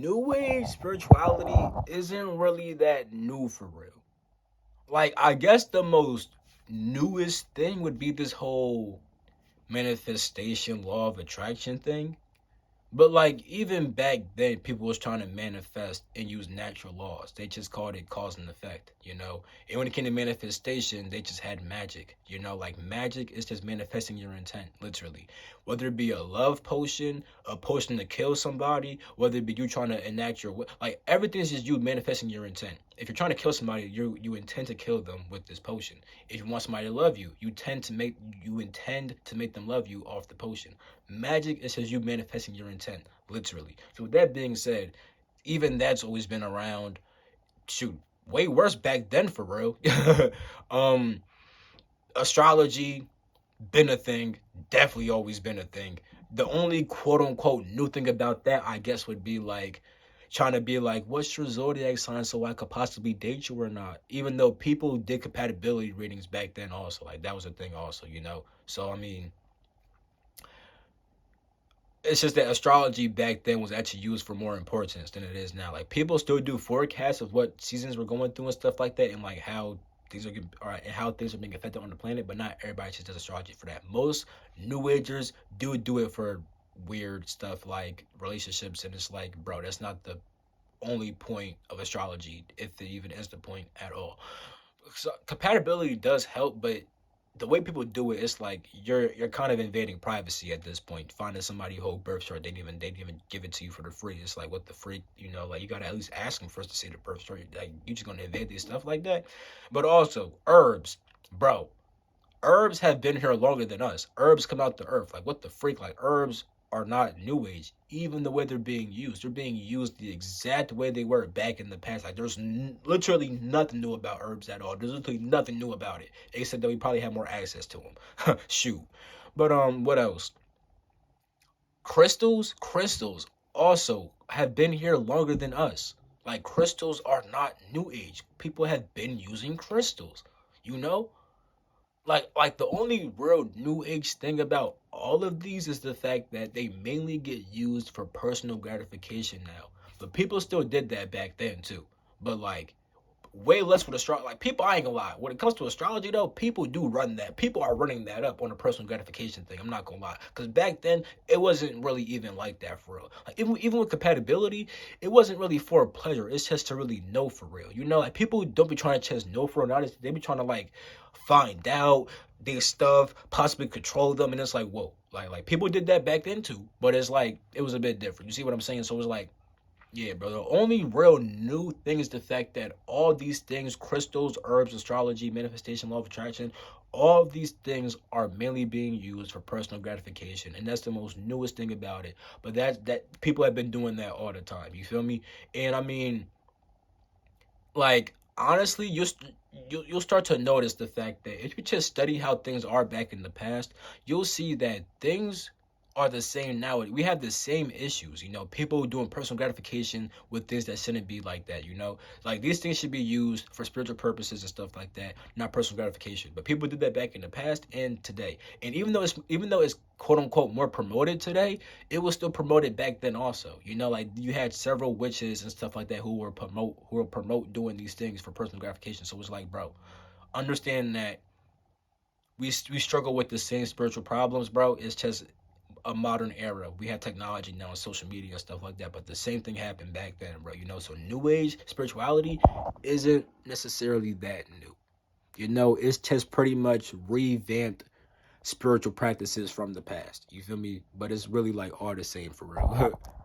New age spirituality isn't really that new for real. Like, I guess the most newest thing would be this whole manifestation law of attraction thing. But like even back then, people was trying to manifest and use natural laws. They just called it cause and effect, you know. And when it came to manifestation, they just had magic, you know. Like magic is just manifesting your intent, literally. Whether it be a love potion, a potion to kill somebody, whether it be you trying to enact your like everything is just you manifesting your intent. If you're trying to kill somebody, you intend to kill them with this potion. If you want somebody to love you, you intend to make them love you off the potion. Magic is just you manifesting your intent, literally. So with that being said, even that's always been around. Shoot, way worse back then for real. um, Astrology been a thing, definitely always been a thing. The only quote unquote new thing about that, I guess, would be like trying to be like, what's your zodiac sign so I could possibly date you or not? Even though people did compatibility readings back then, also like that was a thing, also, you know. So I mean, it's just that astrology back then was actually used for more importance than it is now. Like people still do forecasts of what seasons we're going through and stuff like that, and like how things are and how things are being affected on the planet. But not everybody just does astrology for that. Most New Agers do it for weird stuff like relationships, and it's like, bro, that's not the only point of astrology, if it even is the point at all. So compatibility does help, but the way people do it, it's like you're kind of invading privacy at this point. Finding somebody who hold birth chart, they didn't even give it to you for the free. It's like what the freak, you know? Like you gotta at least ask them first to see the birth chart. Like you just gonna invade these stuff like that. But also herbs, bro. Herbs have been here longer than us. Herbs come out the earth. Like what the freak? Like herbs are not new age. Even the way they're being used, they're being used the exact way they were back in the past. Like there's literally nothing new about herbs at all. There's literally nothing new about it, except that we probably have more access to them. Shoot. But what else? Crystals also have been here longer than us. Like crystals are not new age. People have been using crystals. You know, like the only real new age thing about all of these is the fact that they mainly get used for personal gratification now. But people still did that back then too. But like way less with astrology. Like people, I ain't gonna lie. When it comes to astrology, though, people do run that. People are running that up on a personal gratification thing. I'm not gonna lie, because back then it wasn't really even like that for real. Like even with compatibility, it wasn't really for pleasure. It's just to really know for real. You know, like people don't be trying to just know for real. Not they be trying to like find out their stuff, possibly control them, and it's like whoa. Like people did that back then too, but it's like it was a bit different. You see what I'm saying? So it was like yeah, bro. The only real new thing is the fact that all these things, crystals, herbs, astrology, manifestation, law of attraction, all of these things are mainly being used for personal gratification. And that's the most newest thing about it. But that people have been doing that all the time. You feel me? And I mean, like honestly, you'll start to notice the fact that if you just study how things are back in the past, you'll see that things are the same now. We have the same issues, you know, people doing personal gratification with things that shouldn't be like that, you know, like these things should be used for spiritual purposes and stuff like that, not personal gratification. But people did that back in the past and today. And even though it's quote unquote more promoted today, it was still promoted back then also. You know, like you had several witches and stuff like that who were promote doing these things for personal gratification. So it's like, bro, understand that we struggle with the same spiritual problems, bro. It's just a modern era. We have technology now and social media and stuff like that, but the same thing happened back then, bro. You know, so new age spirituality isn't necessarily that new. You know, it's just pretty much revamped spiritual practices from the past. You feel me? But it's really like all the same for real.